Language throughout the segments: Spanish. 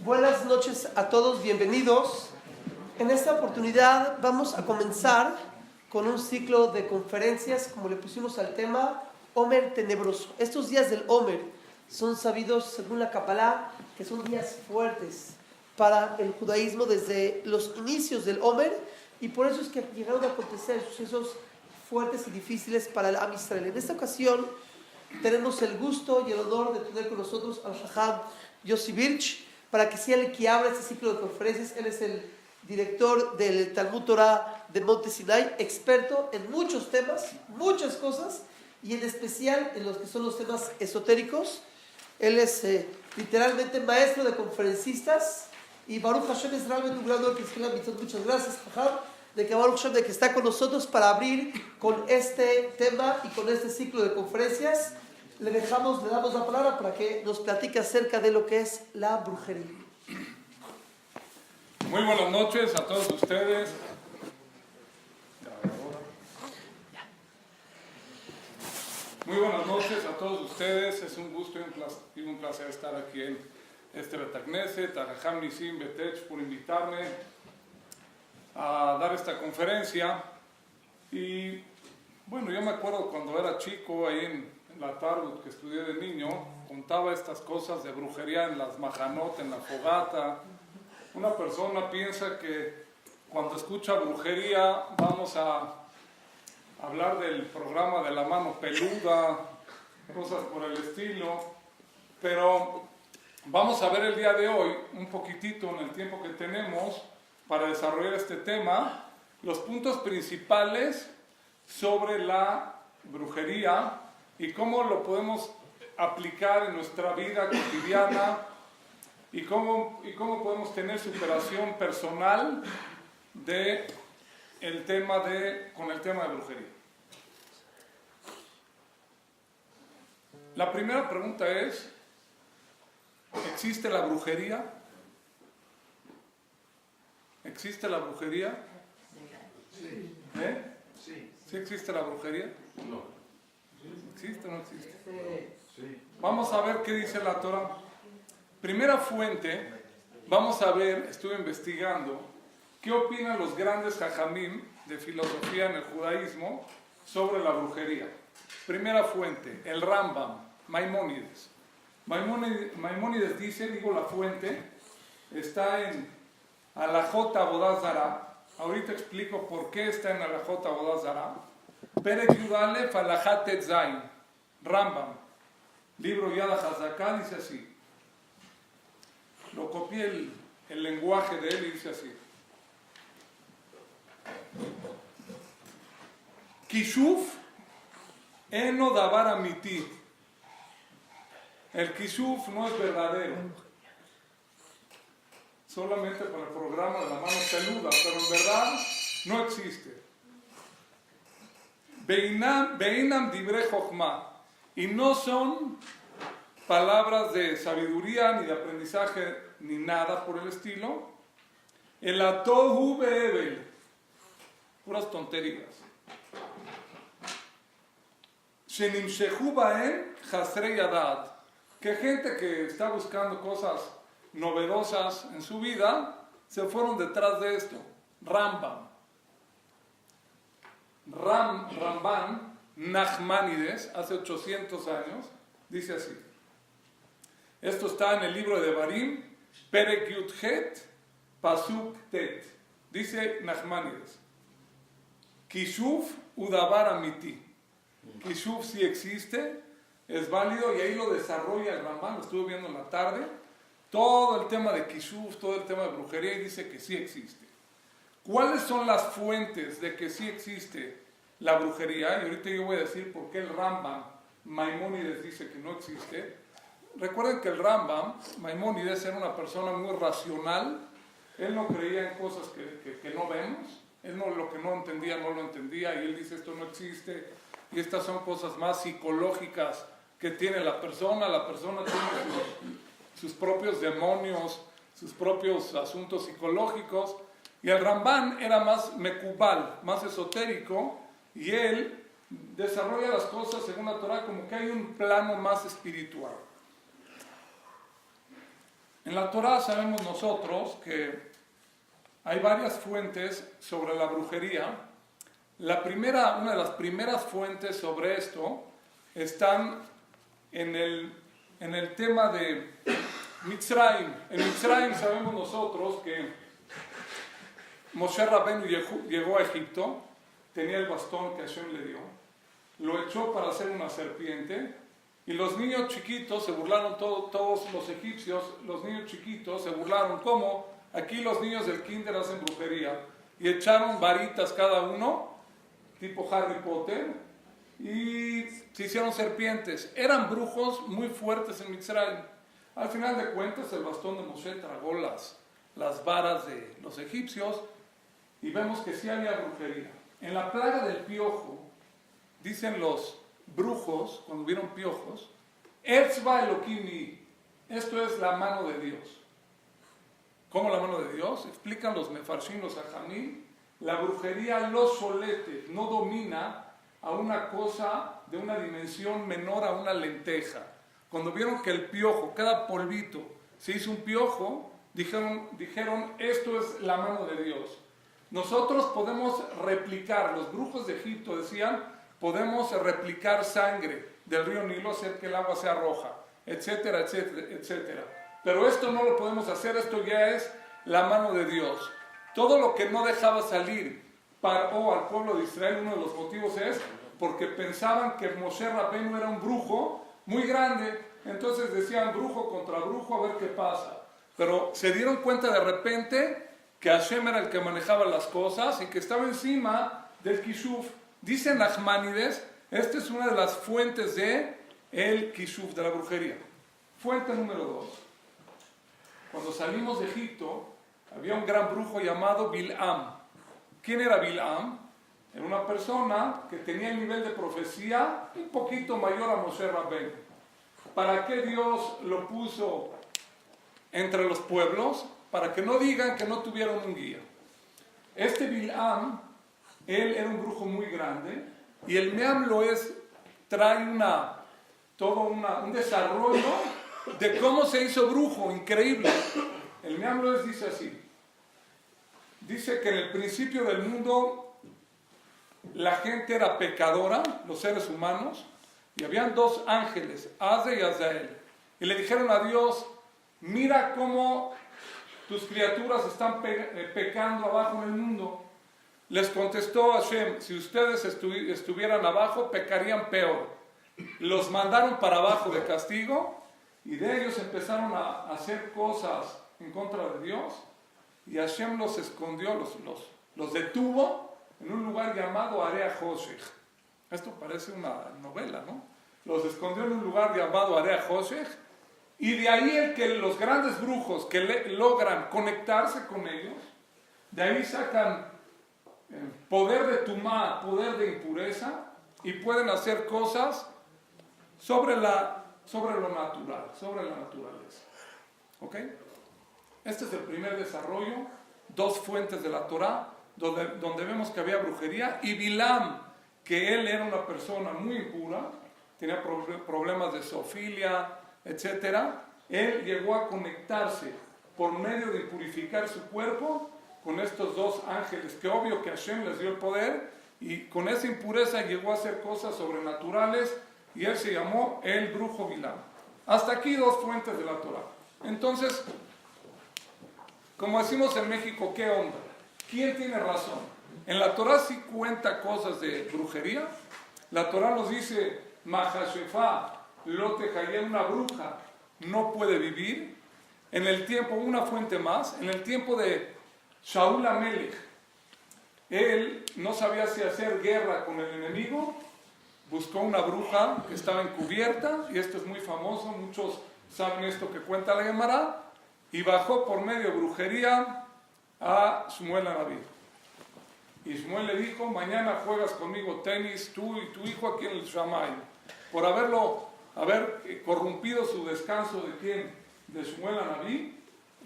Buenas noches a todos, bienvenidos. En esta oportunidad vamos a comenzar con un ciclo de conferencias, como le pusimos al tema, Omer tenebroso. Estos días del Omer son sabidos, según la Kabbalah, que son días fuertes para el judaísmo desde los inicios del Omer, y por eso es que llegaron a acontecer sucesos fuertes y difíciles para el Am Israel. En esta ocasión tenemos el gusto y el honor de tener con nosotros al Jajam Yossi Birch, para que sea el que abra este ciclo de conferencias. Él es el director del Talmud Torah de Monte Sinai, experto en muchos temas, muchas cosas, y en especial en los que son los temas esotéricos. Él es literalmente maestro de conferencistas, y Baruch Hashem es realmente un gran honor que esté la mitad. Muchas gracias, Jajam, de que Baruch Hashem, de que está con nosotros para abrir con este tema y con este ciclo de conferencias. Le damos la palabra para que nos platique acerca de lo que es la brujería. Muy buenas noches a todos ustedes. Muy buenas noches a todos ustedes. Es un gusto y un placer estar aquí en este Betagneset, a Jajam Nisim Betech, por invitarme a dar esta conferencia. Y bueno, yo me acuerdo cuando era chico, ahí en la Tarbut que estudié de niño, contaba estas cosas de brujería en las majanot, en la fogata. Una persona piensa que cuando escucha brujería vamos a hablar del programa de la mano peluda, cosas por el estilo, pero vamos a ver el día de hoy, un poquitito en el tiempo que tenemos para desarrollar este tema, los puntos principales sobre la brujería y cómo lo podemos aplicar en nuestra vida cotidiana y cómo podemos tener superación personal con el tema de brujería. La primera pregunta es, ¿existe la brujería? ¿Existe la brujería? Sí. Sí. ¿Sí existe la brujería? No. ¿Existe o no existe? Sí. Vamos a ver qué dice la Torah. Primera fuente, vamos a ver, estuve investigando, qué opinan los grandes jajamim de filosofía en el judaísmo sobre la brujería. Primera fuente, el Rambam, Maimónides. Maimónides dice, digo la fuente, está en Alajot Avodah Zará. Ahorita explico por qué está en Alajot Avodah Zará. Perek Yud Alef Alajat Et Zayin, Rambam, libro Yad HaZaká, dice así. Lo copié el lenguaje de él y dice así. Kishuf eno davar amiti. El kishuf no es verdadero. Solamente para el programa de la mano peluda, pero en verdad no existe. Beinam dibre chokhmah. Y no son palabras de sabiduría, ni de aprendizaje, ni nada por el estilo. El atohu be'ebel. Puras tonterías. Shenimshehu baem chasrei yadat. Que gente que está buscando cosas novedosas en su vida, se fueron detrás de esto. Rambam. Ramban Nachmanides, hace 800 años, dice así. Esto está en el libro de Barim, Perek Yudhet, Pasuk Tet. Dice Nachmanides. Kishuf udavar amiti. Kishuf sí existe, es válido, y ahí lo desarrolla el Ramban, lo estuve viendo en la tarde. Todo el tema de Kishuf, todo el tema de brujería, y dice que sí existe. ¿Cuáles son las fuentes de que sí existe la brujería? Y ahorita yo voy a decir por qué el Rambam, Maimónides, dice que no existe. Recuerden que el Rambam, Maimónides, era una persona muy racional. Él no creía en cosas que no vemos. Él lo que no entendía, no lo entendía. Y él dice, esto no existe. Y estas son cosas más psicológicas que tiene la persona. La persona tiene sus propios demonios, sus propios asuntos psicológicos. Y el Ramban era más mekubal, más esotérico, y él desarrolla las cosas según la Torah como que hay un plano más espiritual. En la Torá sabemos nosotros que hay varias fuentes sobre la brujería. Una de las primeras fuentes sobre esto están en el tema de Mitzrayim. En Mitzrayim sabemos nosotros que Moshe Rabbeinu llegó a Egipto, tenía el bastón que Hashem le dio, lo echó para hacer una serpiente, y los niños chiquitos se burlaron, todos los egipcios, los niños chiquitos se burlaron, como aquí los niños del kinder hacen brujería, y echaron varitas cada uno, tipo Harry Potter, y se hicieron serpientes. Eran brujos muy fuertes en Mitzrayim. Al final de cuentas, el bastón de Moshe tragó las varas de los egipcios, y vemos que sí había brujería. En la plaga del piojo, dicen los brujos, cuando vieron piojos, Etzba Elohim, esto es la mano de Dios. ¿Cómo la mano de Dios? Explican los mefarshim, los hajamim, la brujería los solete, no domina a una cosa de una dimensión menor a una lenteja. Cuando vieron que el piojo, cada polvito, se hizo un piojo, dijeron esto es la mano de Dios. Nosotros podemos replicar, los brujos de Egipto decían, podemos replicar sangre del río Nilo, hacer que el agua sea roja, etcétera, etcétera, etcétera. Pero esto no lo podemos hacer, esto ya es la mano de Dios. Todo lo que no dejaba salir al pueblo de Israel, uno de los motivos es porque pensaban que Moshe Rabbeinu era un brujo muy grande, entonces decían brujo contra brujo, a ver qué pasa. Pero se dieron cuenta de repente que Hashem era el que manejaba las cosas y que estaba encima del Kishuf. Dice Nachmanides, esta es una de las fuentes de el Kishuf, de la brujería. Fuente número 2. Cuando salimos de Egipto, había un gran brujo llamado Bilam. ¿Quién era Bilam? Era una persona que tenía el nivel de profecía un poquito mayor a Moshe Rabbeinu. ¿Para qué Dios lo puso entre los pueblos? Para que no digan que no tuvieron un guía. Este Bilam, él era un brujo muy grande, y el Meam trae un desarrollo de cómo se hizo brujo, increíble. El Meam dice así, dice que en el principio del mundo la gente era pecadora, los seres humanos, y habían dos ángeles, Aze y Azael, y le dijeron a Dios, mira cómo tus criaturas están pecando abajo en el mundo. Les contestó Hashem, si ustedes estuvieran abajo, pecarían peor. Los mandaron para abajo de castigo, y de ellos empezaron a hacer cosas en contra de Dios, y Hashem los escondió, los detuvo en un lugar llamado Area Hoshech. Esto parece una novela, ¿no? Los escondió en un lugar llamado Area Hoshech, y de ahí los grandes brujos que logran conectarse con ellos, de ahí sacan poder de tumá, poder de impureza, y pueden hacer cosas sobre lo natural, sobre la naturaleza. ¿Ok? Este es el primer desarrollo, dos fuentes de la Torá, donde vemos que había brujería, y Bilam, que él era una persona muy impura, tenía problemas de zoofilia, etcétera. Él llegó a conectarse por medio de purificar su cuerpo con estos dos ángeles, que obvio que Hashem les dio el poder, y con esa impureza llegó a hacer cosas sobrenaturales, y él se llamó el brujo Bilam. Hasta aquí dos fuentes de la Torá. Entonces, como decimos en México, ¿qué onda? ¿Quién tiene razón? En la Torá sí cuenta cosas de brujería. La Torá nos dice, Mahashefá, Lotejayé, una bruja no puede vivir. En el tiempo, una fuente más, en el tiempo de Shaul Amelech, él no sabía si hacer guerra con el enemigo, buscó una bruja que estaba encubierta, y esto es muy famoso, muchos saben esto que cuenta la Gemara, y bajó por medio de brujería a Shmuel Anabí. Y Shmuel le dijo, mañana juegas conmigo tenis, tú y tu hijo aquí en el Shammai. Por haber corrompido su descanso de quién, de Shmuel Anabí,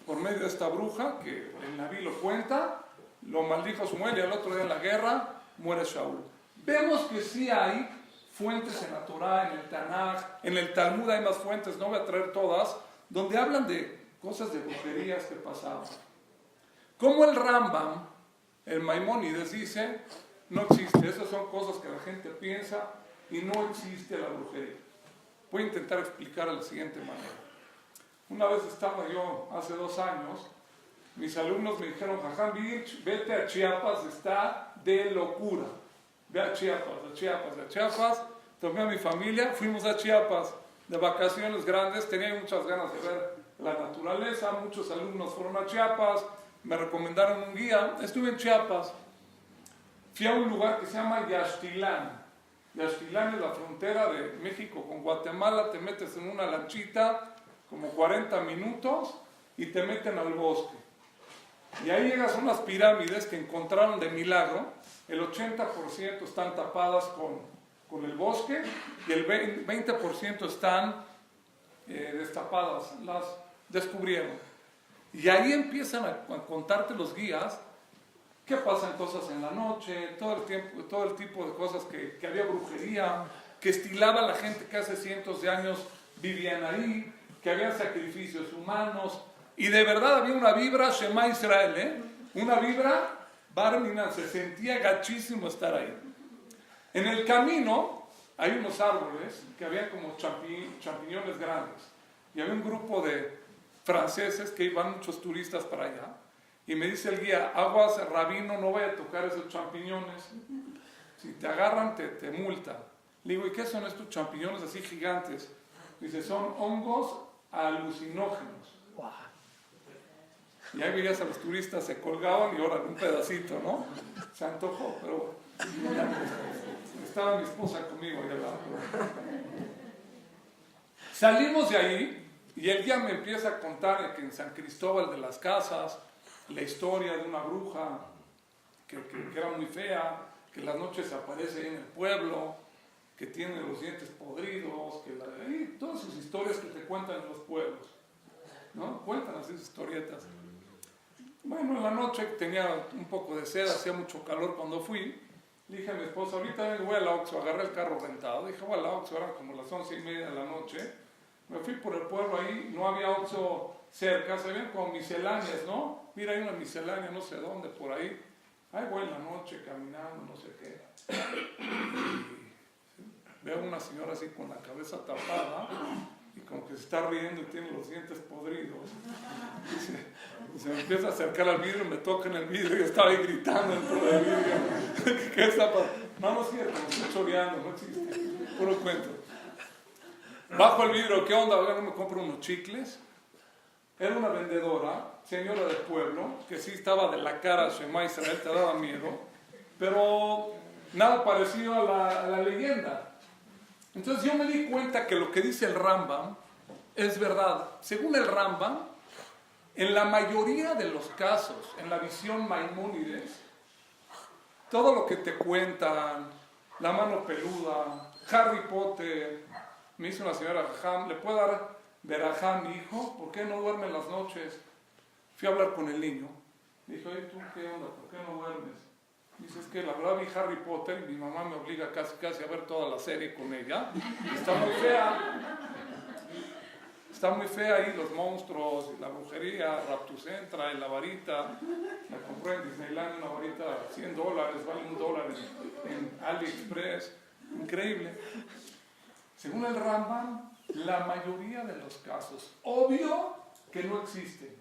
por medio de esta bruja, que el Nabí lo cuenta, lo maldijo Shmuel, y al otro día en la guerra muere Shaul. Vemos que sí hay fuentes en la Torá, en el Tanaj, en el Talmud hay más fuentes, no voy a traer todas, donde hablan de cosas de brujerías que pasaban. Como el Rambam, el Maimónides dice, no existe, esas son cosas que la gente piensa y no existe la brujería. Voy a intentar explicar de la siguiente manera. Una vez estaba yo, hace 2 años, mis alumnos me dijeron, Jajam Birch, vete a Chiapas, está de locura. Ve a Chiapas. Tomé a mi familia, fuimos a Chiapas de vacaciones grandes, tenía muchas ganas de ver la naturaleza, muchos alumnos fueron a Chiapas, me recomendaron un guía, estuve en Chiapas, fui a un lugar que se llama Yaxtilán. Yaxtilán es la frontera de México con Guatemala, te metes en una lanchita, como 40 minutos, y te meten al bosque. Y ahí llegas a unas pirámides que encontraron de milagro, el 80% están tapadas con el bosque y el 20% están destapadas, las descubrieron. Y ahí empiezan a contarte los guías que pasan cosas en la noche, todo el tipo de cosas que había brujería, que estilaba la gente que hace cientos de años vivían ahí, que había sacrificios humanos, y de verdad había una vibra Shema Israel, una vibra Barminan, se sentía gachísimo estar ahí. En el camino hay unos árboles que había como champiñones grandes, y había un grupo de franceses que iban muchos turistas para allá, y me dice el guía, aguas, rabino, no vaya a tocar esos champiñones, si te agarran te multa. Le digo, ¿y qué son estos champiñones así gigantes? Dice, son hongos alucinógenos. Wow. Y ahí veías a los turistas, se colgaban y ahora un pedacito, ¿no? Se antojó, pero estaba mi esposa conmigo ahí al lado. Salimos de ahí y el guía me empieza a contar que en San Cristóbal de las Casas, la historia de una bruja que era muy fea, que en las noches aparece ahí en el pueblo, que tiene los dientes podridos, y todas sus historias que te cuentan en los pueblos, ¿no? Cuentan así sus historietas. Bueno, en la noche tenía un poco de sed, hacía mucho calor cuando fui. Le dije a mi esposa, ahorita voy a la Oxxo, agarré el carro rentado. Dije, voy a la Oxxo, eran como las 11:30 de la noche. Me fui por el pueblo ahí, no había Oxxo cerca, se ven como misceláneas, ¿no? Mira, hay una miscelánea, no sé dónde, por ahí. Ahí voy en la noche caminando, no sé qué. Y veo a una señora así con la cabeza tapada y como que se está riendo y tiene los dientes podridos. Y se me empieza a acercar al vidrio, me toca en el vidrio y estaba ahí gritando dentro del vidrio. ¿Qué está pasando? No es cierto, me estoy choreando, no existe. Puro cuento. Bajo el vidrio, ¿qué onda? Ahora no me compro unos chicles. Era una vendedora, señora del pueblo, que sí estaba de la cara Shema Israel, te daba miedo, pero nada parecido a la leyenda. Entonces yo me di cuenta que lo que dice el Rambam es verdad. Según el Rambam, en la mayoría de los casos, en la visión Maimónides, todo lo que te cuentan, la mano peluda, Harry Potter, me dice una señora, ¿le puedo dar verajá a mi hijo? ¿Por qué no duerme en las noches? Fui a hablar con el niño. Le dije, oye, ¿tú qué onda? ¿Por qué no duermes? Dice, es que la verdad vi Harry Potter y mi mamá me obliga casi a ver toda la serie con ella. Está muy fea. Está muy fea ahí los monstruos, la brujería, Raptucentra, y la varita. La compré en Disneyland, una varita $100, vale $1 en AliExpress. Increíble. Según el Rambam, la mayoría de los casos, obvio que no existen.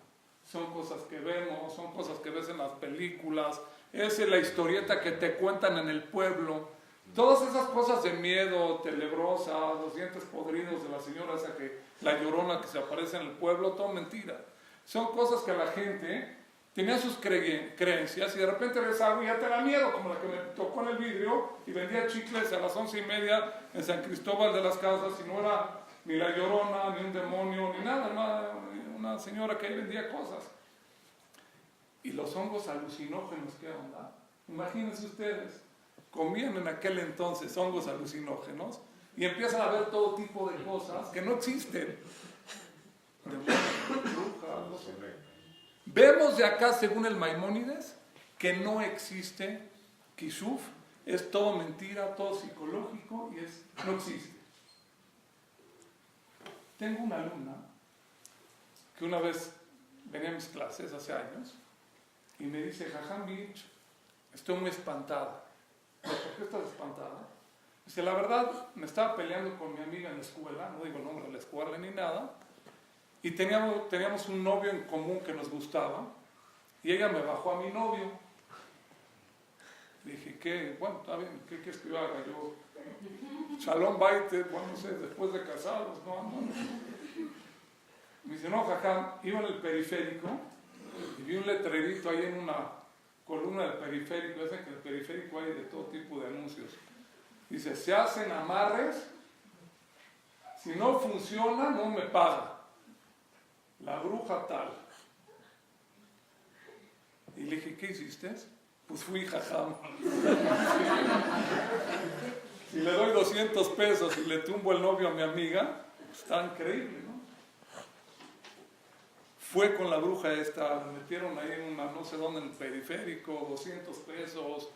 Son cosas que vemos, son cosas que ves en las películas, es la historieta que te cuentan en el pueblo. Todas esas cosas de miedo, tenebrosas, los dientes podridos de la señora esa la llorona que se aparece en el pueblo, todo mentira. Son cosas que la gente tenía sus creencias y de repente ves algo y ya te da miedo, como la que me tocó en el vidrio y vendía chicles a las 11:30 en San Cristóbal de las Casas y no era ni la llorona, ni un demonio, ni nada, una señora que ahí vendía cosas. Y los hongos alucinógenos, ¿qué onda? Imagínense ustedes, comían en aquel entonces hongos alucinógenos y empiezan a ver todo tipo de cosas que no existen. Demonios, brujas, no sé. Vemos de acá, según el Maimónides, que no existe Kishuf, es todo mentira, todo psicológico y no existe. Tengo una alumna que una vez venía a mis clases hace años y me dice, Jajam Mich, estoy muy espantada. ¿Por qué estás espantada? Dice, la verdad, me estaba peleando con mi amiga en la escuela, no digo el nombre de la escuela ni nada, y teníamos un novio en común que nos gustaba, y ella me bajó a mi novio. Dije, ¿qué? Bueno, está bien, ¿qué quieres que yo haga? Yo, Shalom Baite, bueno, no sé, después de casados, no. Me dice, no, Jajam, iba en el periférico, y vi un letrerito ahí en una columna del periférico, ya sé que en el periférico hay de todo tipo de anuncios. Dice, se hacen amarres, si no funciona, no me paga. La bruja tal. Y le dije, ¿qué hiciste? Pues fui Jajam. Si le doy 200 pesos y le tumbo el novio a mi amiga, está increíble, ¿no? Fue con la bruja esta, me metieron ahí en una no sé dónde en el periférico, 200 pesos.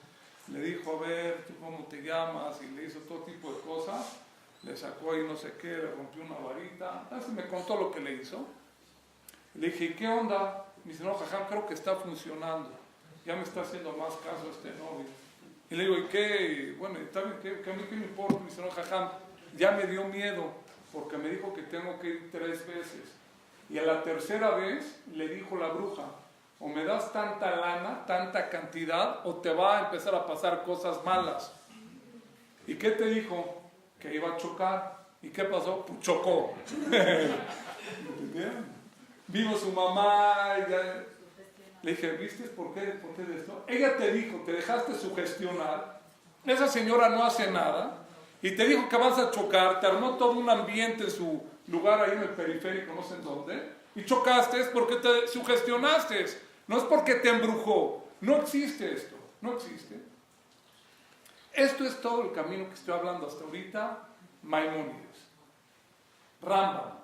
Le dijo, a ver, ¿tú cómo te llamas? Y le hizo todo tipo de cosas. Le sacó ahí no sé qué, le rompió una varita. Así me contó lo que le hizo. Le dije, ¿qué onda? Me dice, no, Jajam, creo que está funcionando. Ya me está haciendo más caso este novio. Y le digo, ¿y qué? Bueno, está bien, ¿qué a mí qué me importa? Me dice, no, Jajam, ya me dio miedo porque me dijo que tengo que ir 3 veces. Y a la tercera vez le dijo la bruja, o me das tanta lana, tanta cantidad, o te va a empezar a pasar cosas malas. ¿Y qué te dijo? Que iba a chocar. ¿Y qué pasó? Pues chocó. Vino su mamá, ya... Le dije, ¿viste por qué de esto? Ella te dijo, te dejaste sugestionar, esa señora no hace nada, y te dijo que vas a chocar, te armó todo un ambiente en su lugar ahí en el periférico, no sé en dónde, y chocaste, es porque te sugestionaste, no es porque te embrujó. No existe esto, no existe. Esto es todo el camino que estoy hablando hasta ahorita, Maimónides. Rambam.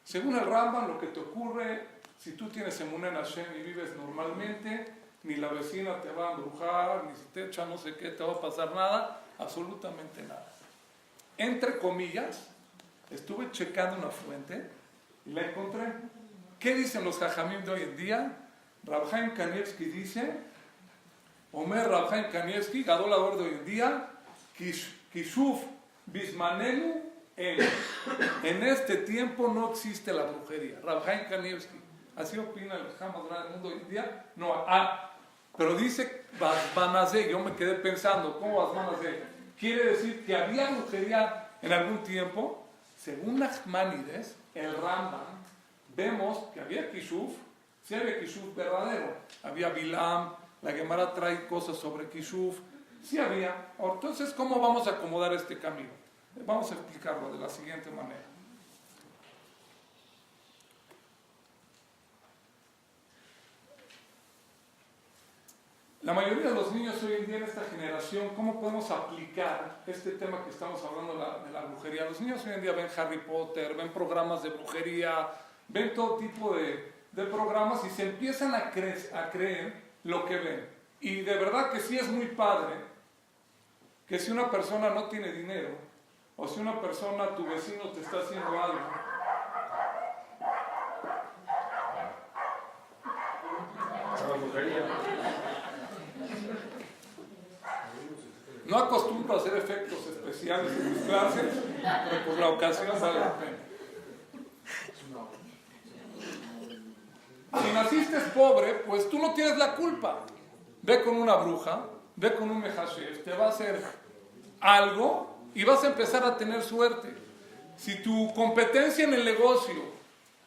Según el Rambam, lo que te ocurre, si tú tienes emuná en Hashem y vives normalmente, ni la vecina te va a embrujar, ni si te echa no sé qué, te va a pasar nada, absolutamente nada. Entre comillas, estuve checando una fuente y la encontré. ¿Qué dicen los jajamim de hoy en día? Rav Chaim Kanievski dice, Omer Rav Chaim Kanievski, Gadol Ador de hoy en día, Kishuf Bismanenu, en este tiempo no existe la brujería. Rav Chaim Kanievski, así opina el Jajam del mundo hoy en día. No, pero dice Basmanazé, yo me quedé pensando, ¿cómo Basmanazé? Quiere decir que había brujería en algún tiempo. Según Nachmanides, el Rambam, vemos que había Kishuf, sí había Kishuf verdadero. Había Bilam, la Gemara trae cosas sobre Kishuf, sí había. Entonces, ¿cómo vamos a acomodar este camino? Vamos a explicarlo de la siguiente manera. La mayoría de los niños hoy en día en esta generación, ¿cómo podemos aplicar este tema que estamos hablando de la brujería? Los niños hoy en día ven Harry Potter, ven programas de brujería, ven todo tipo de programas y se empiezan a creer lo que ven. Y de verdad que sí es muy padre que si una persona no tiene dinero, o si una persona, tu vecino te está haciendo algo, no acostumbro a hacer efectos especiales en mis clases, pero por la ocasión vale la pena. Si naciste pobre, pues tú no tienes la culpa. Ve con una bruja, ve con un mejashef, te va a hacer algo y vas a empezar a tener suerte. Si tu competencia en el negocio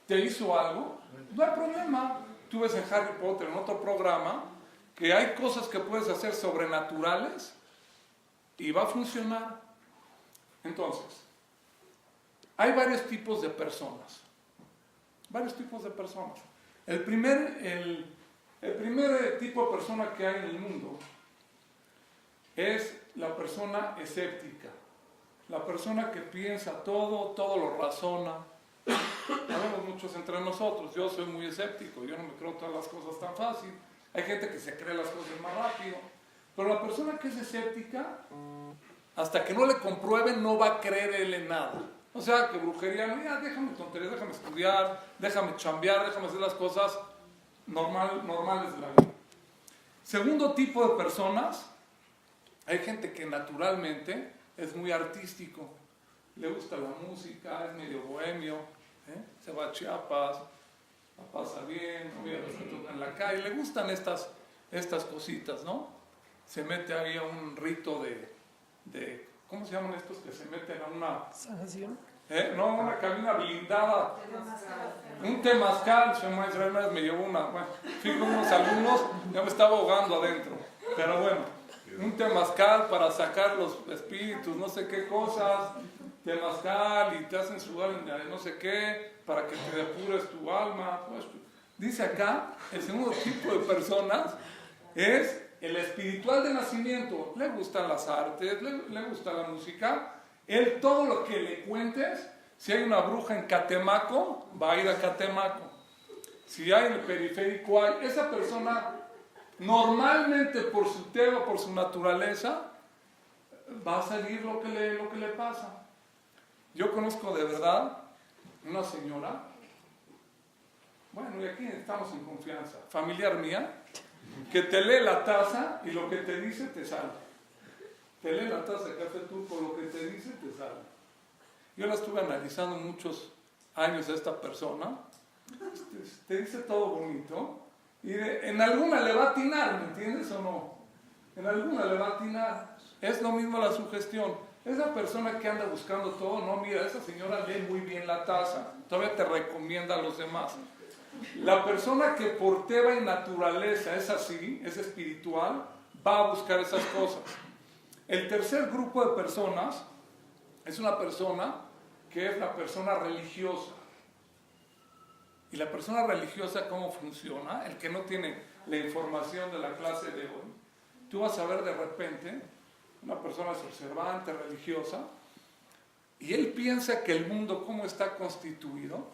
te hizo algo, no hay problema. Tú ves en Harry Potter, en otro programa, que hay cosas que puedes hacer sobrenaturales y va a funcionar. Entonces, hay varios tipos de personas. Varios tipos de personas. El primer tipo de persona que hay en el mundo es la persona escéptica. La persona que piensa todo lo razona. Sabemos muchos entre nosotros. Yo soy muy escéptico, yo no me creo todas las cosas tan fácil. Hay gente que se cree las cosas más rápido. Pero la persona que es escéptica, hasta que no le comprueben, no va a creer él en nada. O sea, que brujería, no, ya déjame tonterías, déjame estudiar, déjame chambear, déjame hacer las cosas normales de la vida. Segundo tipo de personas, hay gente que naturalmente es muy artístico, le gusta la música, es medio bohemio, se va a Chiapas, la pasa bien, en la calle, le gustan estas cositas, ¿no? Se mete ahí a un rito de ¿cómo se llaman estos que se meten a una... ¿Sanación? No, una cabina blindada. Un temazcal, Israel me llevó una. Bueno, fui con unos alumnos, ya me estaba ahogando adentro. Pero bueno, un temazcal para sacar los espíritus, no sé qué cosas. Temazcal y te hacen sudar en no sé qué, para que te depures tu alma. Pues, dice acá, el segundo tipo de personas es el espiritual de nacimiento. Le gustan las artes, le gusta la música. Él, todo lo que le cuentes, si hay una bruja en Catemaco, va a ir a Catemaco. Si hay en el periférico, hay. Esa persona, normalmente por su tema, por su naturaleza, va a salir lo que le pasa. Yo conozco de verdad una señora, bueno, y aquí estamos en confianza, familiar mía, que te lee la taza y lo que te dice te sale. Te lee la taza de café turco, lo que te dice te sale. Yo la estuve analizando muchos años a esta persona. Te dice todo bonito y en alguna le va a atinar, ¿me entiendes o no? En alguna le va a atinar. Es lo mismo la sugestión. Esa persona que anda buscando todo, no, mira, esa señora lee muy bien la taza, todavía te recomienda a los demás. La persona que por tema y naturaleza es así, es espiritual, va a buscar esas cosas. El tercer grupo de personas es una persona que es la persona religiosa. Y la persona religiosa, ¿cómo funciona? El que no tiene la información de la clase de hoy. Tú vas a ver de repente una persona observante, religiosa, y él piensa que el mundo, ¿cómo está constituido?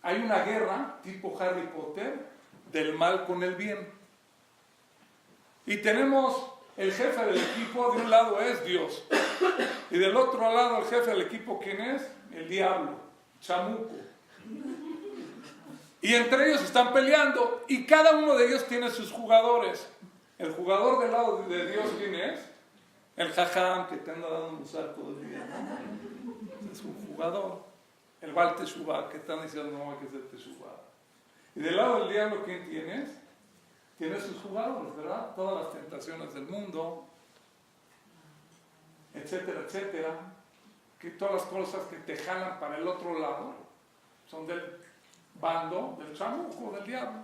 Hay una guerra, tipo Harry Potter, del mal con el bien. Y tenemos el jefe del equipo, de un lado es Dios, y del otro lado el jefe del equipo, ¿quién es? El diablo, Chamuco. Y entre ellos están peleando, y cada uno de ellos tiene sus jugadores. El jugador del lado de Dios, ¿quién es? El jajam que te anda dando un musar todo el día, ¿no? Es un jugador. El Baal Teshuvah que están diciendo no hay que ser Teshuvah. Y del lado del diablo, ¿quién tienes? Tienes sus jugadores, ¿verdad? Todas las tentaciones del mundo, etcétera, etcétera. Que todas las cosas que te jalan para el otro lado son del bando, del chamuco, del diablo.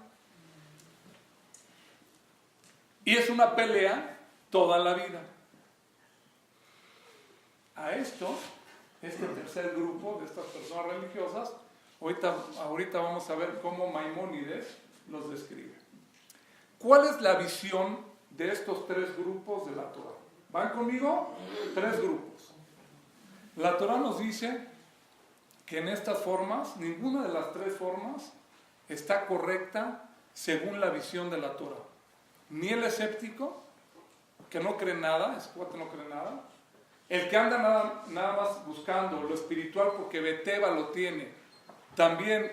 Y es una pelea toda la vida. A esto, este tercer grupo de estas personas religiosas, ahorita vamos a ver cómo Maimónides los describe. ¿Cuál es la visión de estos tres grupos de la Torah? ¿Van conmigo? Tres grupos. La Torah nos dice que en estas formas, ninguna de las tres formas está correcta según la visión de la Torah. Ni el escéptico, que no cree nada, ese cuate no cree nada. El que anda nada más buscando lo espiritual porque Beteba lo tiene, también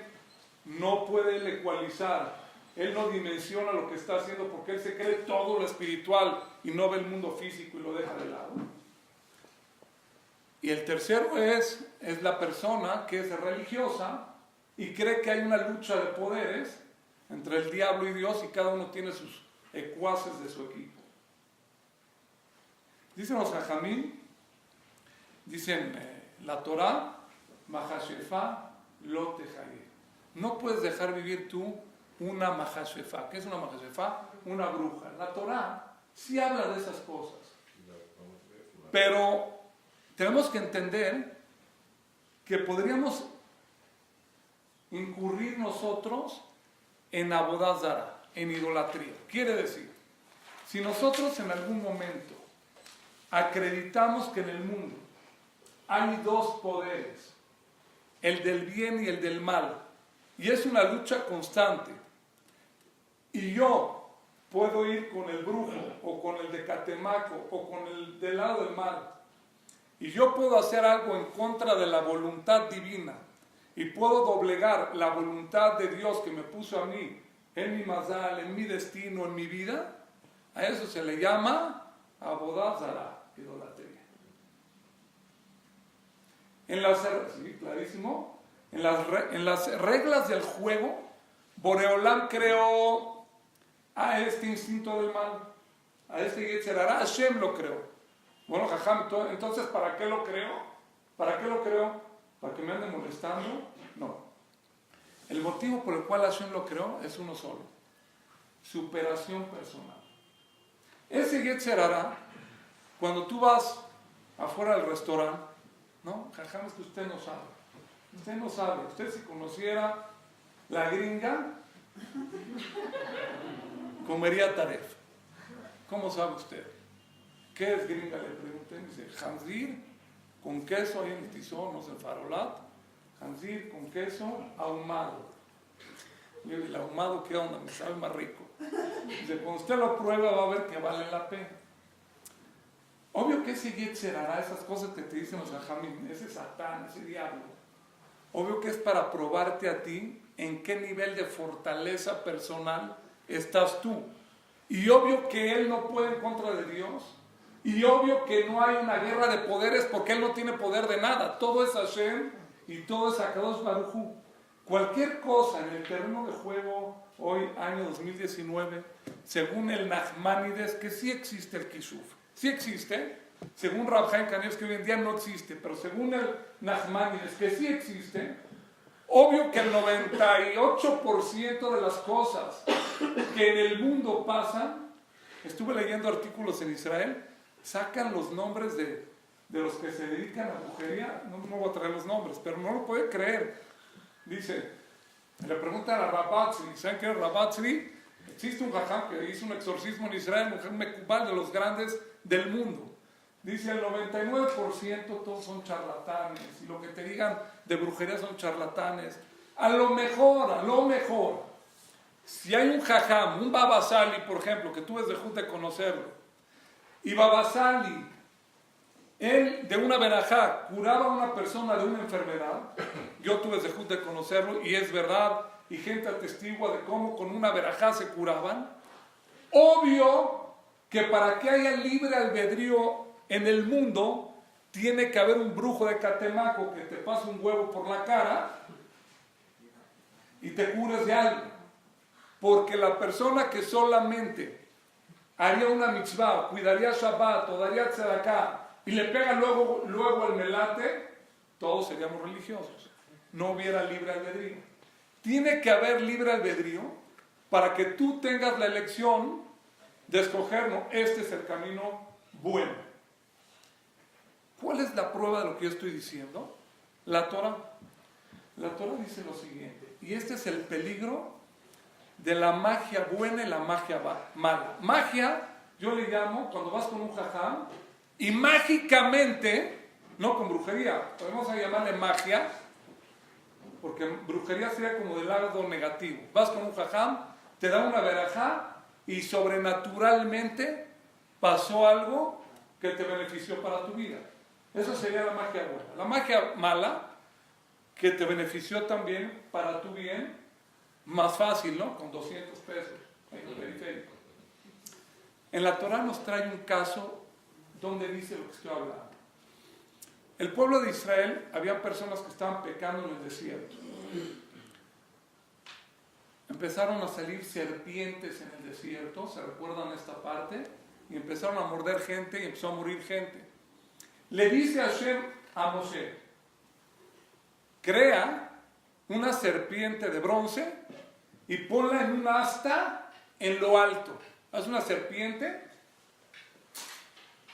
no puede él ecualizar, él no dimensiona lo que está haciendo porque él se cree todo lo espiritual y no ve el mundo físico y lo deja de lado. Y el tercero es la persona que es religiosa y cree que hay una lucha de poderes entre el diablo y Dios y cada uno tiene sus ecuaces de su equipo. Dicen los Jajamín, dicen la Torah, Mahashefá, lo tejaye. No puedes dejar vivir tú una Mahashefá. ¿Qué es una Mahashefá? Una bruja. La Torah sí habla de esas cosas. Pero tenemos que entender que podríamos incurrir nosotros en Abodá Zara, en idolatría. Quiere decir, si nosotros en algún momento acreditamos que en el mundo hay dos poderes, el del bien y el del mal, y es una lucha constante, y yo puedo ir con el brujo o con el de Catemaco o con el del lado del mal y yo puedo hacer algo en contra de la voluntad divina, y puedo doblegar la voluntad de Dios que me puso a mí, en mi mazal, en mi destino, en mi vida, a eso se le llama Avodah Zarah, idolatría. Sí, clarísimo. En las reglas del juego, Boreolam creó a este instinto del mal, a este Yetzer Hará, Hashem lo creó. Bueno, jajam, entonces, ¿para qué lo creó? ¿Para qué lo creó? ¿Para que me ande molestando? No. El motivo por el cual Hashem lo creó es uno solo: superación personal. Ese Yetzer Hará, cuando tú vas afuera del restaurante, ¿no? Jajam, es que usted no sabe. Usted no sabe. Usted, si conociera la gringa, comería taref. ¿Cómo sabe usted? ¿Qué es gringa? Le pregunté. Me dice, hanzir con queso ahí en el tizón, no sé, farolat. Hanzir con queso ahumado. Y yo digo, ¿el ahumado qué onda? Me sabe más rico. Dice, cuando usted lo prueba va a ver que vale la pena. Obvio que ese Yetzer Hará, esas cosas que te dicen los jajamim, ese Satán, ese diablo, obvio que es para probarte a ti en qué nivel de fortaleza personal estás tú. Y obvio que él no puede en contra de Dios. Y obvio que no hay una guerra de poderes porque él no tiene poder de nada. Todo es Hashem y todo es Akadosh Baruj Hu. Cualquier cosa en el terreno de juego, hoy, año 2019, según el Nachmanides, que sí existe el Kishuf. Sí existe, según Rab Chaim Kanievsky, que hoy en día no existe, pero según el Nachmanides, que sí existe, obvio que el 98% de las cosas que en el mundo pasan, estuve leyendo artículos en Israel, sacan los nombres de los que se dedican a brujería, no voy a traer los nombres, pero no lo puede creer. Dice, le preguntan a Rabatzri, ¿saben qué es Rabatzri? Existe un jajam que hizo un exorcismo en Israel, un mekubal de los grandes del mundo. Dice, el 99% todos son charlatanes, y lo que te digan de brujería son charlatanes. A lo mejor, si hay un jajam, un babasali, por ejemplo, que tú ves de junta de conocerlo, y babasali, él de una verajá curaba a una persona de una enfermedad, yo tuve de junta de conocerlo, y es verdad, y gente atestigua de cómo con una verajá se curaban. Obvio que para que haya libre albedrío en el mundo, tiene que haber un brujo de Catemaco que te pase un huevo por la cara y te cures de algo. Porque la persona que solamente haría una mitzvah, cuidaría Shabbat o daría tzedakah y le pega luego el melate, todos seríamos religiosos. No hubiera libre albedrío. Tiene que haber libre albedrío para que tú tengas la elección de escoger, no, este es el camino bueno. ¿Cuál es la prueba de lo que yo estoy diciendo? La Torah. La Torah dice lo siguiente, y este es el peligro de la magia buena y la magia mala. Magia, yo le llamo, cuando vas con un jajam, y mágicamente, no con brujería, podemos llamarle magia, porque brujería sería como del lado negativo. Vas con un jajam, te da una verajá, y sobrenaturalmente pasó algo que te benefició para tu vida. Eso sería la magia buena. La magia mala, que te benefició también para tu bien, más fácil, ¿no? Con 200 pesos en el periférico. En la Torah nos trae un caso donde dice lo que estoy hablando. El pueblo de Israel, había personas que estaban pecando en el desierto. Empezaron a salir serpientes en el desierto, ¿se recuerdan esta parte? Y empezaron a morder gente y empezó a morir gente. Le dice Hashem a Moshe, crea una serpiente de bronce y ponla en un asta en lo alto. Haz una serpiente,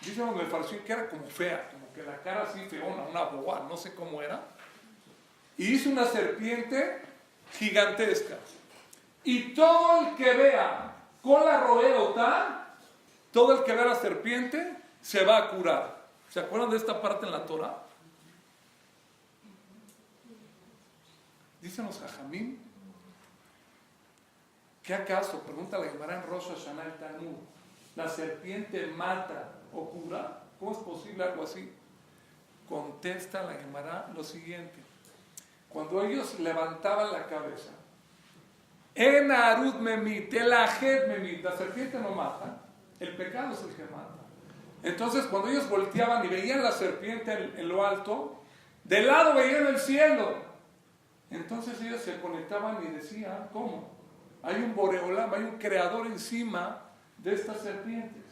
dice donde el farsín que era como fea, como que la cara así feona, una boa, no sé cómo era. Y hizo una serpiente gigantesca. Y todo el que vea cola roeota, todo el que vea la serpiente se va a curar. ¿Se acuerdan de esta parte en la Torah? Dicen los jajamim, ¿qué acaso? Pregunta la Gemara en Rosh Hashanah el Talmud. ¿La serpiente mata o cura? ¿Cómo es posible algo así? Contesta la Gemara lo siguiente. Cuando ellos levantaban la cabeza, en Arud Memit, el Ajet Memit, la serpiente no mata, el pecado es el que mata. Entonces, cuando ellos volteaban y veían la serpiente en lo alto, de lado veían el cielo. Entonces ellos se conectaban y decían, ¿cómo? Hay un Boreolam, hay un creador encima de estas serpientes.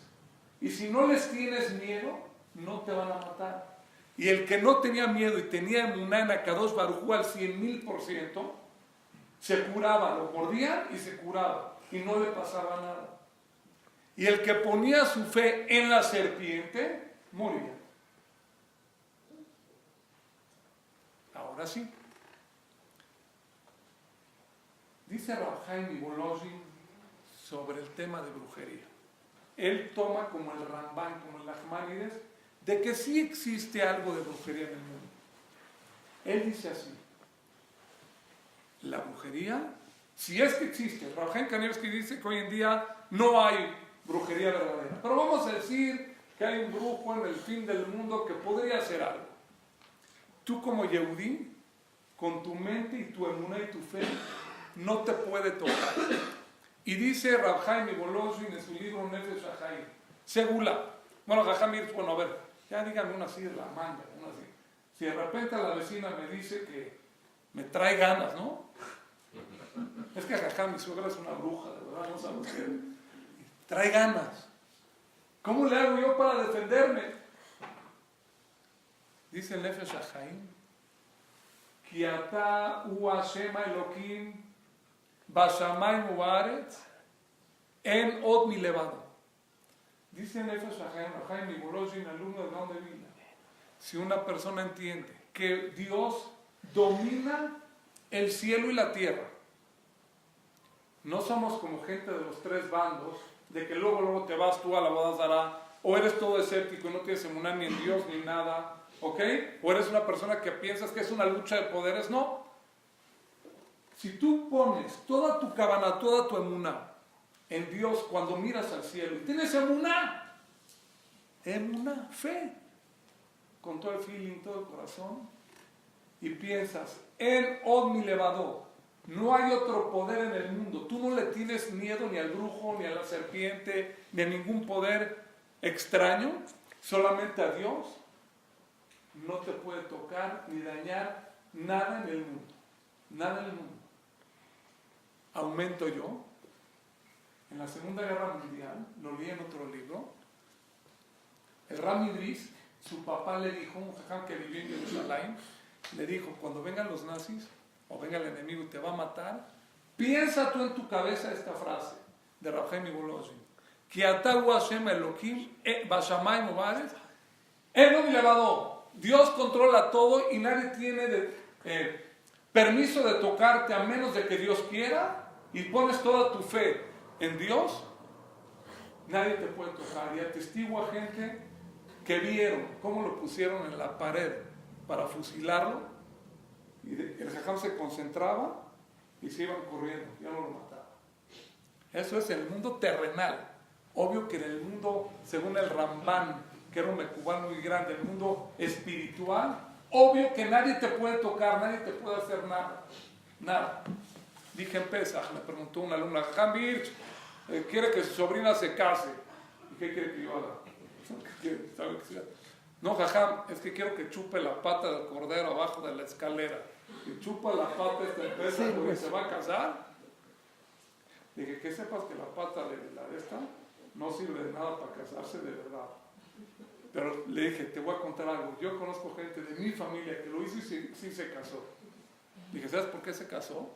Y si no les tienes miedo, no te van a matar. Y el que no tenía miedo y tenía emuná en Akadosh Baruj Hu al 100,000%, se curaba, lo mordían y se curaba. Y no le pasaba nada. Y el que ponía su fe en la serpiente, moría. Ahora sí. Dice Rav Chaim Volozhin sobre el tema de brujería. Él toma como el Rambán, como el Nachmanides, de que sí existe algo de brujería en el mundo. Él dice así: la brujería, si es que existe, Rav Chaim Kanievsky dice que hoy en día no hay brujería verdadera, pero vamos a decir que hay un brujo en el fin del mundo que podría hacer algo. Tú como Yehudí, con tu mente y tu emuná y tu fe, no te puede tocar. Y dice Rav Chaim Volozhin en su libro Nefesh HaChaim, Segula. Bueno, bueno, a ver, ya díganme una así de la manga, una así. Si de repente la vecina me dice que me trae ganas, ¿no? Es que Jajá, mi suegra es una bruja, de verdad, no sabes qué. Trae ganas. ¿Cómo le hago yo para defenderme? Dice el Nefesh HaChaim, Ki ata hu Hashem Elokim bashamayim u'ba'aretz en od milevado. Dice el Nefesh HaChaim, Jaime Volozhin, alumno de Gaon de Vilna, si una persona entiende que Dios domina el cielo y la tierra, no somos como gente de los tres bandos, de que luego te vas tú a la boda zará, o eres todo escéptico y no tienes emuná ni en Dios ni nada, ¿ok? O eres una persona que piensas que es una lucha de poderes, no. Si tú pones toda tu cabana, toda tu emuná en Dios cuando miras al cielo y tienes emuná, fe, con todo el feeling, todo el corazón, y piensas, en od mi levador, no hay otro poder en el mundo, tú no le tienes miedo ni al brujo, ni a la serpiente, ni a ningún poder extraño, solamente a Dios, no te puede tocar ni dañar nada en el mundo, nada en el mundo. Aumento yo, en la Segunda Guerra Mundial, lo leí en otro libro, el Ram Idris, su papá le dijo, un jajam que vivía en Jerusalén, le dijo, cuando vengan los nazis, o venga el enemigo y te va a matar, piensa tú en tu cabeza esta frase de Rav Chaim Volozhin, Ki ata hu Hashem Elokim bashamayim u'ba'aretz en od milevado. Dios controla todo y nadie tiene permiso de tocarte a menos de que Dios quiera, y pones toda tu fe en Dios, nadie te puede tocar. Y atestigo a gente que vieron cómo lo pusieron en la pared para fusilarlo, y el jajam se concentraba y se iban corriendo, ya no lo mataba. Eso es el mundo terrenal. Obvio que en el mundo, según el Rambán, que era un mecubán muy grande, el mundo espiritual, obvio que nadie te puede tocar, nadie te puede hacer nada, nada. Dije en Pesach, me preguntó una alumna, Jajam Birch, quiere que su sobrina se case. ¿Y qué quiere que yo haga? ¿Sabe qué sea? No, Jajam, es que quiero que chupe la pata del cordero abajo de la escalera. Y chupa la pata esta empresa, sí, porque se va a casar. Dije, que sepas que la pata de la de esta no sirve de nada para casarse de verdad. Pero le dije, te voy a contar algo. Yo conozco gente de mi familia que lo hizo y sí se casó. Dije, ¿sabes por qué se casó?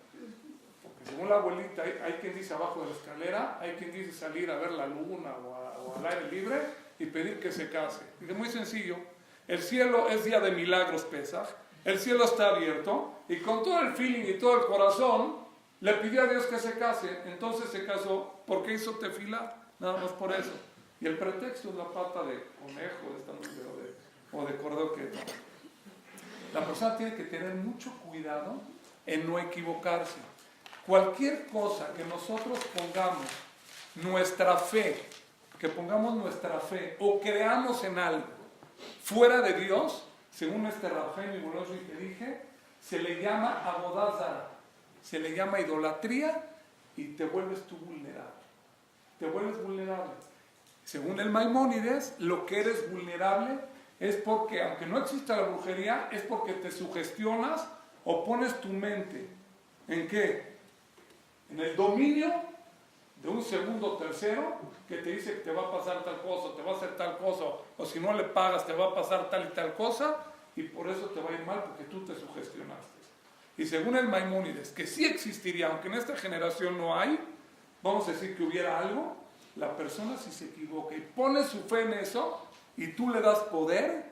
Porque según la abuelita, hay quien dice abajo de la escalera, hay quien dice salir a ver la luna o al aire libre y pedir que se case. Dije, muy sencillo. El cielo es día de milagros, Pesaj. El cielo está abierto y con todo el feeling y todo el corazón le pidió a Dios que se case. Entonces se casó. ¿Por qué hizo tefilá? Nada más por eso. Y el pretexto es la pata de conejo de esta noche, o de cordero que no. La persona tiene que tener mucho cuidado en no equivocarse. Cualquier cosa que nosotros pongamos nuestra fe, o creamos en algo fuera de Dios, según este Rav Chaim Volozhin que dije, se le llama Avodah Zarah, se le llama idolatría y te vuelves tú vulnerable. Te vuelves vulnerable. Según el Maimónides, lo que eres vulnerable es porque, aunque no exista la brujería, es porque te sugestionas o pones tu mente ¿en qué? En el dominio de un segundo tercero que te dice que te va a pasar tal cosa, te va a hacer tal cosa, o si no le pagas te va a pasar tal y tal cosa, y por eso te va a ir mal porque tú te sugestionaste. Y según el Maimónides, que sí existiría, aunque en esta generación no hay, vamos a decir que hubiera algo, la persona si se equivoca y pone su fe en eso, y tú le das poder,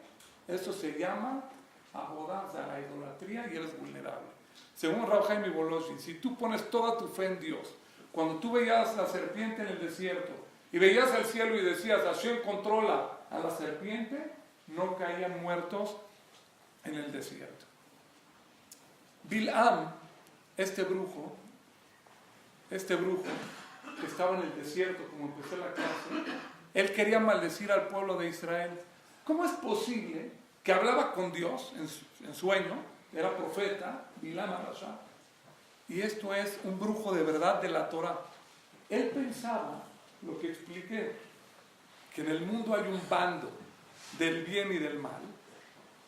eso se llama Avodah Zarah, idolatría, y eres vulnerable. Según Rav Chaim Volozhin, si tú pones toda tu fe en Dios, cuando tú veías la serpiente en el desierto y veías al cielo y decías, Hashem controla a la serpiente, no caían muertos en el desierto. Bilam, este brujo que estaba en el desierto, como empezó la clase, él quería maldecir al pueblo de Israel. ¿Cómo es posible que hablaba con Dios en sueño? Era profeta, Bilam Arashá, y esto es un brujo de verdad de la Torah. Él pensaba, lo que expliqué, que en el mundo hay un bando del bien y del mal.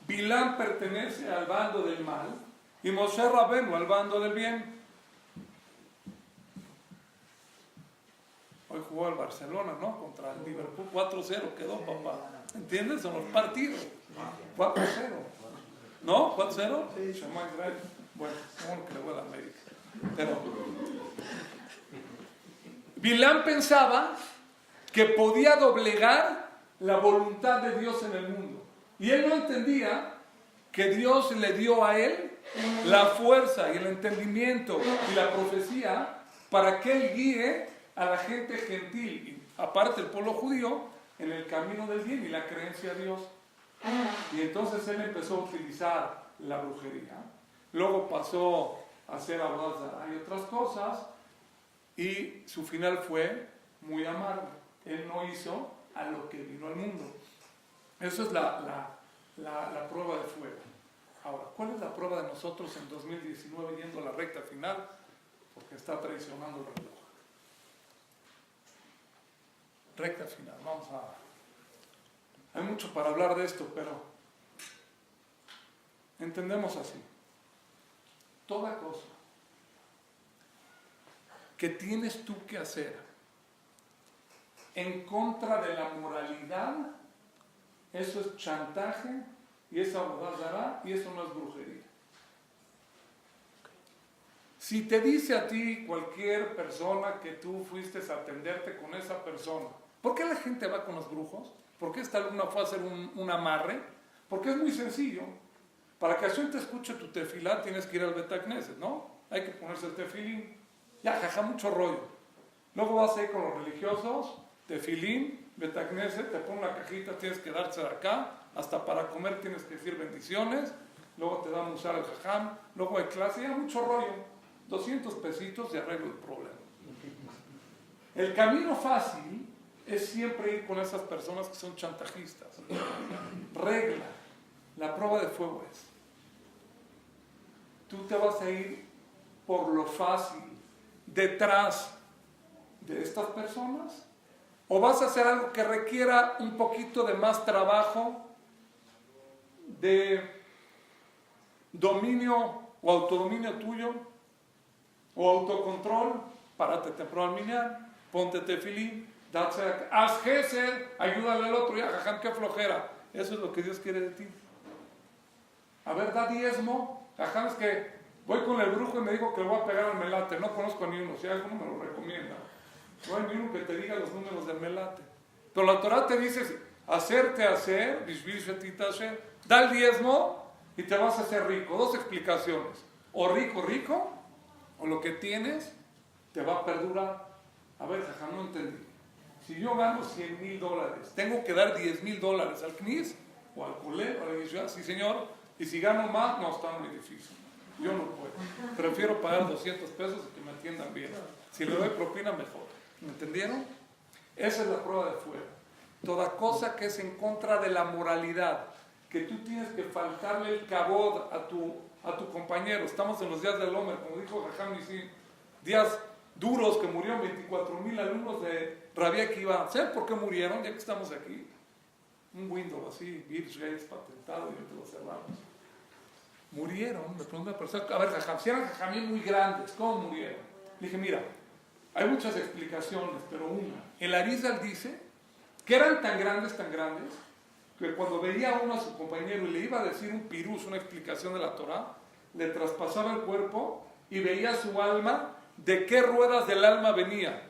Bilam pertenece al bando del mal y Moshe Rabenu al bando del bien. Hoy jugó el Barcelona, ¿no? Contra el Liverpool, 4-0 quedó, papá. ¿Entiendes? Son los partidos. 4-0. ¿No? 4-0. Sí. Shema Israel. Bueno, como que le voy a la América. Pero Bilam pensaba que podía doblegar la voluntad de Dios en el mundo. Y él no entendía que Dios le dio a él la fuerza y el entendimiento y la profecía para que él guíe a la gente gentil, y aparte el pueblo judío, en el camino del bien y la creencia a Dios. Y entonces él empezó a utilizar la brujería. Luego pasó a hacer Avodah Zarah y otras cosas, y su final fue muy amargo. Él no hizo a lo que vino al mundo. Eso es la prueba de fuego. Ahora, ¿cuál es la prueba de nosotros en 2019 yendo a la recta final? Porque está traicionando el reloj. Recta final, vamos a... Hay mucho para hablar de esto, pero entendemos así. Toda cosa que tienes tú que hacer en contra de la moralidad, eso es chantaje y es Avodah Zarah y eso no es brujería. Si te dice a ti cualquier persona que tú fuiste a atenderte con esa persona, ¿por qué la gente va con los brujos? ¿Por qué esta alumna fue a hacer un amarre? Porque es muy sencillo. Para que Hashem te escuche tu tefilá tienes que ir al Betacneset, ¿no? Hay que ponerse el tefilín. Ya, jaja, mucho rollo. Luego vas a ir con los religiosos, tefilín, Betacneset, te ponen una cajita, tienes que darse de acá, hasta para comer tienes que decir bendiciones, luego te dan usar el jajam, luego hay clase, ya mucho rollo. 200 pesitos y arreglo el problema. El camino fácil es siempre ir con esas personas que son chantajistas. Regla, la prueba de fuego es, tú te vas a ir por lo fácil detrás de estas personas, o vas a hacer algo que requiera un poquito de más trabajo, de dominio o autodominio tuyo, o autocontrol. Párate temprano al minyan, ponte tefilín, haz gesed, ayúdale al otro, ya, jajam, qué flojera. Eso es lo que Dios quiere de ti. A ver, da diezmo. Jajam, es que voy con el brujo y me dijo que le voy a pegar al melate. No conozco a ni uno, si alguno me lo recomienda. No hay ni uno que te diga los números del melate. Pero la Torah te dice, hacerte hacer, da el diezmo y te vas a hacer rico. Dos explicaciones. O rico, o lo que tienes te va a perdurar. A ver, jajam, no entendí. Si yo gano $100,000, ¿tengo que dar $10,000 al CNIS o al culé o a la iglesia? Sí, señor. Y si gano más, no, está muy difícil. Yo no puedo. Prefiero pagar 200 pesos y que me atiendan bien. Si le doy propina, mejor. ¿Me entendieron? Esa es la prueba de fuego. Toda cosa que es en contra de la moralidad que tú tienes que faltarle el kabod a tu compañero. Estamos en los días del Omer, como dijo Jajam Nisim, días duros que murieron 24,000 alumnos de Rabbi Akiva. ¿Saben por qué murieron? Ya que estamos aquí. Un Windows así, Birch Gates patentado, y te lo cerramos. Murieron, me pregunta una persona, a ver, Jajam, si eran Jajamín muy grandes, ¿cómo murieron? Le dije, mira, hay muchas explicaciones, pero una. El Arizal dice que eran tan grandes, que cuando veía uno a su compañero y le iba a decir un pirús, una explicación de la Torah, le traspasaba el cuerpo y veía su alma, de qué ruedas del alma venía.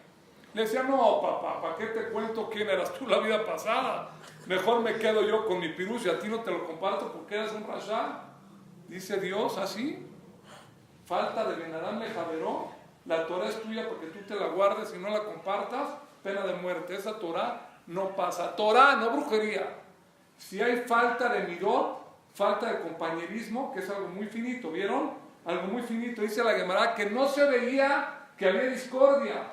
Le decía, no, papá, ¿para qué te cuento quién eras tú la vida pasada? Mejor me quedo yo con mi pirús y a ti no te lo comparto porque eres un rasha. Dice Dios, así, falta de Benadam Lejaveró, la Torah es tuya porque tú te la guardes y no la compartas, pena de muerte. Esa Torah no pasa. Torah, no brujería. Si hay falta de midot, falta de compañerismo, que es algo muy finito, ¿vieron? Algo muy finito. Dice la Gemara que no se veía que había discordia.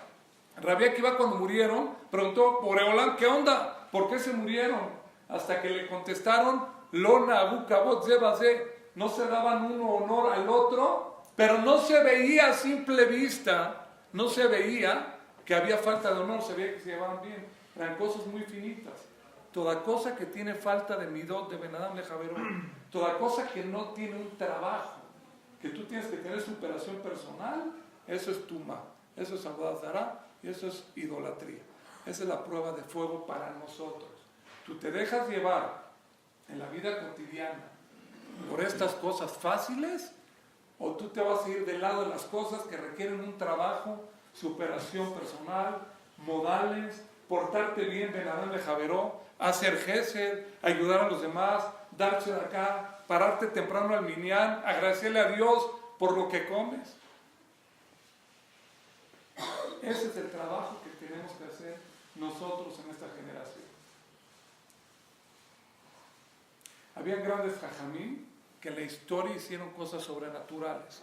Rabbi Akiva cuando murieron, preguntó por Eolán, ¿qué onda? ¿Por qué se murieron? Hasta que le contestaron, Lona, Abu Kabot, Zebazé, no se daban uno honor al otro, pero no se veía a simple vista, no se veía que había falta de honor, se veía que se llevaban bien. Eran cosas muy finitas. Toda cosa que tiene falta de midot, de Benadam Lejaveró, toda cosa que no tiene un trabajo, que tú tienes que tener superación personal, eso es tuma, eso es avodat zará y eso es idolatría. Esa es la prueba de fuego para nosotros. Tú te dejas llevar en la vida cotidiana por estas cosas fáciles, o tú te vas a ir del lado de las cosas que requieren un trabajo, superación personal, modales, portarte bien, Benadam Lejaveró, hacer gesed, ayudar a los demás, darse de acá, pararte temprano al minyan, agradecerle a Dios por lo que comes. Ese es el trabajo que tenemos que hacer nosotros en esta generación. Había grandes jajamín que en la historia hicieron cosas sobrenaturales,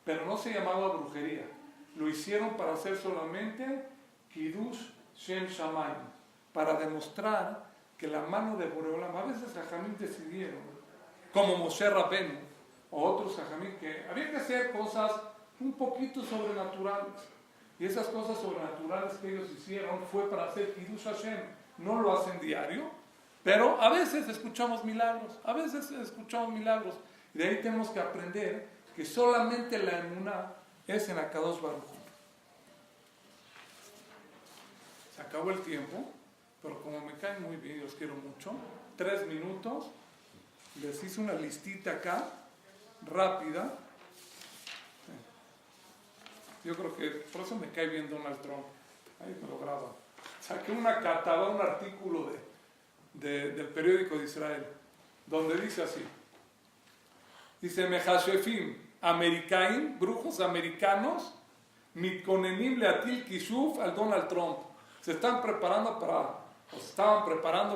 pero no se llamaba brujería. Lo hicieron para hacer solamente Kiddush Shem Shamayim, para demostrar que la mano de Boreolam, a veces jajamín decidieron, como Moshe Rabbeinu o otros jajamín, que había que hacer cosas un poquito sobrenaturales. Y esas cosas sobrenaturales que ellos hicieron fue para hacer Kiddush Hashem. No lo hacen diario, pero a veces escuchamos milagros, Y de ahí tenemos que aprender que solamente la emuná es en Akadosh Baruj Hu. Se acabó el tiempo, pero como me caen muy bien y los quiero mucho, 3 minutos, les hice una listita acá, rápida. Yo creo que por eso me cae bien Donald Trump. Ahí me lo graba. Saqué una cataba, un artículo del periódico de Israel, donde dice así. Dice, Mejashefim, americaim, brujos americanos, mitkonenim leatil kishuf al Donald Trump. Se estaban preparando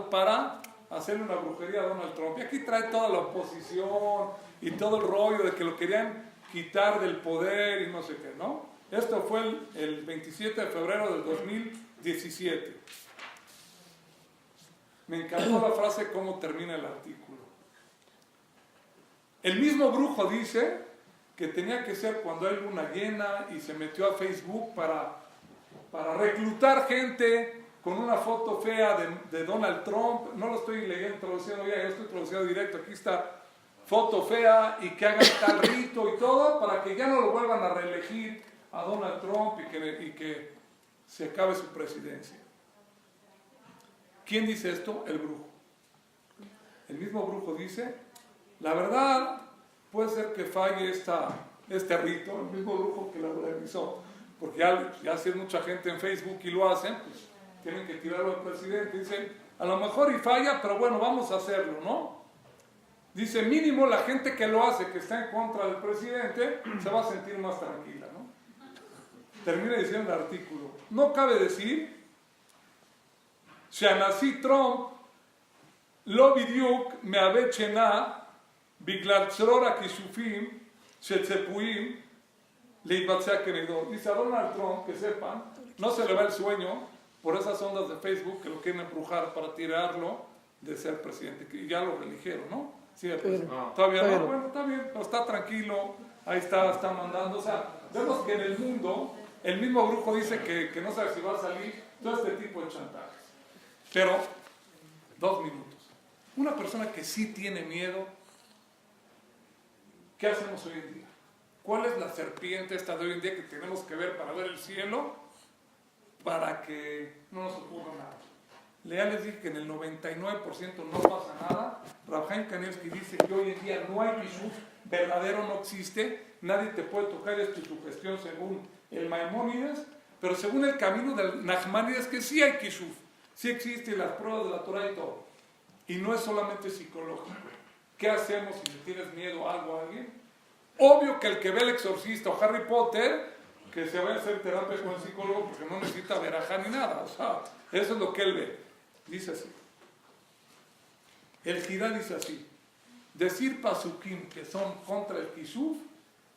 para hacerle una brujería a Donald Trump. Y aquí trae toda la oposición y todo el rollo de que lo querían quitar del poder y no sé qué, ¿no? Esto fue el 27 de febrero del 2017. Me encantó la frase, cómo termina el artículo. El mismo brujo dice que tenía que ser cuando hay luna llena y se metió a Facebook para reclutar gente con una foto fea de Donald Trump. No lo estoy traduciendo ya estoy traduciendo directo. Aquí está, foto fea, y que hagan tal rito y todo para que ya no lo vuelvan a reelegir a Donald Trump y que se acabe su presidencia. ¿Quién dice esto? El brujo. El mismo brujo dice, la verdad, puede ser que falle este rito, el mismo brujo que lo realizó, porque ya si hay mucha gente en Facebook y lo hacen, pues tienen que tirarlo al presidente. Dicen, a lo mejor y falla, pero bueno, vamos a hacerlo, ¿no? Dice, mínimo la gente que lo hace, que está en contra del presidente, se va a sentir más tranquila, ¿no? Termina diciendo el artículo, no cabe decir, Shanasi Trump, lo bidiuk me'avet shena, biglal tzror hakishufim, shetzepuim, leibatzea kenegdo. Dice a Donald Trump, que sepan, no se le va el sueño por esas ondas de Facebook que lo quieren embrujar para tirarlo de ser presidente. Y ya lo eligieron, ¿no? Sí, Pero- todavía pero- no, bueno, está bien, pero está tranquilo, ahí está mandando. O sea, vemos que en el mundo, el mismo grupo dice que no sabe si va a salir todo este tipo de chantajes. Pero, 2 minutos. Una persona que sí tiene miedo, ¿qué hacemos hoy en día? ¿Cuál es la serpiente esta de hoy en día que tenemos que ver para ver el cielo? Para que no nos ocurra nada. Ya les dije que en el 99% no pasa nada. Rav Chaim Kanievsky dice que hoy en día no hay kishuf, verdadero no existe, nadie te puede tocar, es tu sugestión según el Maimónides, pero según el camino del Nachmanides que sí hay kishuf, sí existen las pruebas de la Torah y todo. Y no es solamente psicológico. ¿Qué hacemos si le tienes miedo a algo a alguien? Obvio que el que ve El Exorcista o Harry Potter, que se vaya a hacer terapia con el psicólogo porque no necesita verajá ni nada. O sea, eso es lo que él ve. Dice así. El Jidá dice así. Decir pasukim que son contra el kishuf,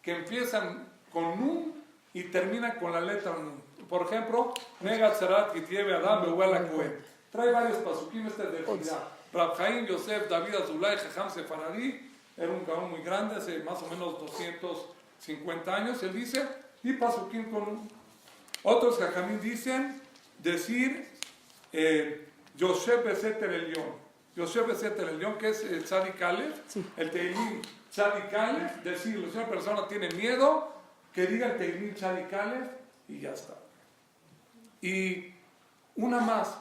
que empiezan con nun y terminan con la letra nun. Por ejemplo, Negat Sarat Kitieve Adam Beuela Kuen. Trae varios pasukim, este es del Jidá. Rav Chaim Yosef David Azulay Jajam Sefaradí, era un cabrón muy grande, hace más o menos 250 años. Él dice, y pasukim con nun. Otros Jajamín dicen, decir Yosef Beseter el León. Yosef Beseter el León, que es el Tzadik Aleph, Sí. el Teilim Tzadik Aleph, decirlo. Si una persona tiene miedo, que diga el Teilim Tzadik Aleph y ya está. Y una más,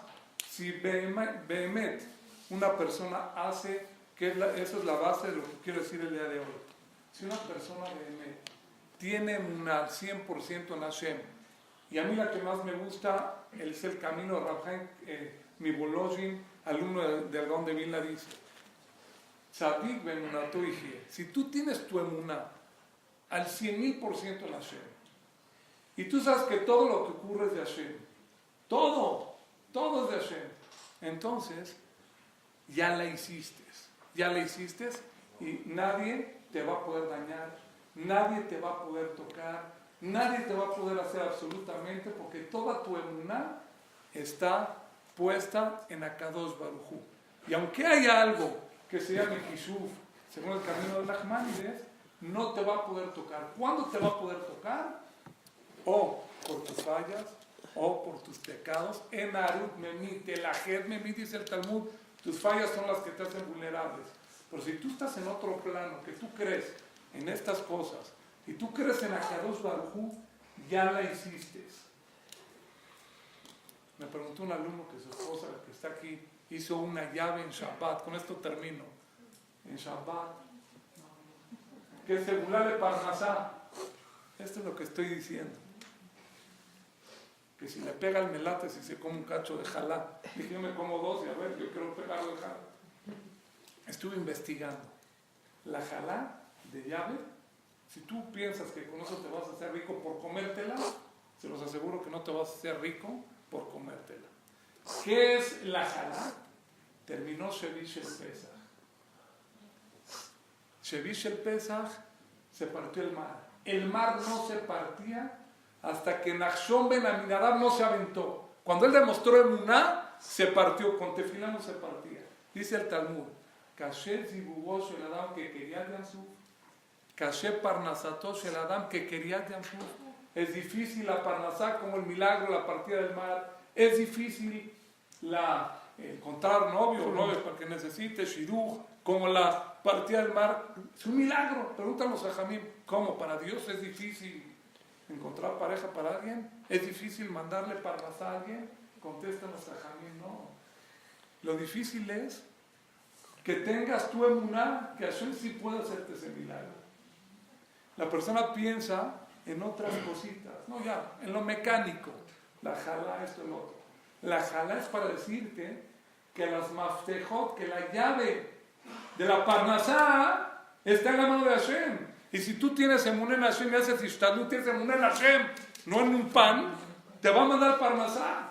si Behemet, una persona hace, que eso es la base de lo que quiero decir el día de hoy. Si una persona Behemet tiene al 100% en Hashem, y a mí la que más me gusta es el camino de Rav Chaim Mivolozhin, alumno del Gaón de Vilna, dice: Tzadik be'emunato yihye. Si tú tienes tu emuná al 100,000% en Hashem, y tú sabes que todo lo que ocurre es de Hashem, todo es de Hashem, entonces ya la hiciste y nadie te va a poder dañar, nadie te va a poder tocar, nadie te va a poder hacer absolutamente, porque toda tu emuná está puesta en Akadosh Baruj Hu. Y aunque haya algo que se llame Kishuf, según el camino de Nachmanides, no te va a poder tocar. ¿Cuándo te va a poder tocar? O por tus fallas, o por tus pecados. En Arut Memit, el Ahed Memit, dice el Talmud, tus fallas son las que te hacen vulnerables. Pero si tú estás en otro plano, que tú crees en estas cosas, y tú crees en Akadosh Baruj Hu, ya la hiciste. Me preguntó un alumno que su esposa, que está aquí, hizo una llave en Shabbat. Con esto termino. En Shabbat. Que se burlale Parnasá. Esto es lo que estoy diciendo. Que si le pega el melate, si se come un cacho de jalá. Dije, yo me como 2 y a ver, yo quiero pegarlo de jalá. Estuve investigando. La jalá de llave, si tú piensas que con eso te vas a hacer rico por comértela, se los aseguro que no te vas a hacer rico por comértela. ¿Qué es la jalá? Terminó Shevish el Pesach. Shevish el Pesach, se partió el mar. El mar no se partía hasta que Nachshon ben Aminadab no se aventó. Cuando él demostró emuná, se partió. Con tefilá no se partía. Dice el Talmud, Kasher zibugó shel adam que quería de Ansuf, Kasher parnasato shel adam que quería de Ansuf. Es difícil la parnasá, como el milagro, la partida del mar. Es difícil encontrar novio o novia para que necesite shidduch, como la partida del mar. Es un milagro. Pregúntanos a Jamín, ¿cómo? Para Dios es difícil encontrar pareja para alguien. ¿Es difícil mandarle parnasá a alguien? Contéstanos a Jamín, no. Lo difícil es que tengas tu emuná, que Hashem sí puede hacerte ese milagro. La persona piensa en otras cositas, no ya, en lo mecánico, la jalá, esto y lo otro. La jalá es para decirte que las maftejot, que la llave de la parnasá está en la mano de Hashem. Y si tú tienes emuná en Hashem y haces ishtadlut, tienes emuná en Hashem, no en un pan, te va a mandar parnasá.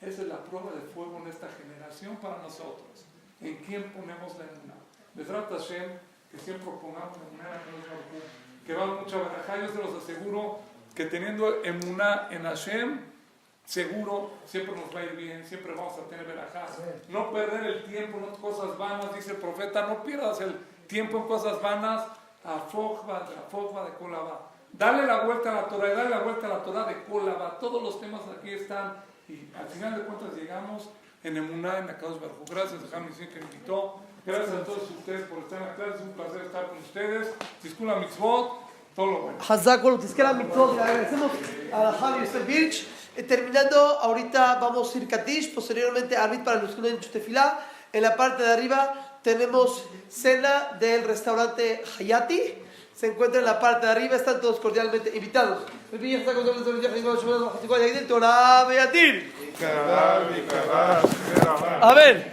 Esa es la prueba de fuego en esta generación para nosotros. ¿En quién ponemos la emuná? Bezrat Hashem, que siempre pongamos la emuná que va mucha barajá. Yo se los aseguro que teniendo emuná en Hashem, seguro siempre nos va a ir bien, siempre vamos a tener verajá. No perder el tiempo en cosas vanas, dice el profeta, no pierdas el tiempo en cosas vanas, a Fogba de Kolaba. Dale la vuelta a la Torah y dale la vuelta a la Torah de Kolaba. Todos los temas aquí están y al final de cuentas llegamos en Emuná, en Akadosh Baruj Hu. Gracias a Jami que me invitó. Gracias a todos ustedes por estar en la clase. Es un placer estar con ustedes. Disculpa Mitzvot, todo lo bueno. Hazakol, Tizkera Mitzvot, le agradecemos a Javi Yosef Birch. Terminando, ahorita vamos a ir Katish, posteriormente Arvit para los que no han hecho tefilá. En la parte de arriba tenemos cena del restaurante Hayati. Se encuentra en la parte de arriba, están todos cordialmente invitados. A ver.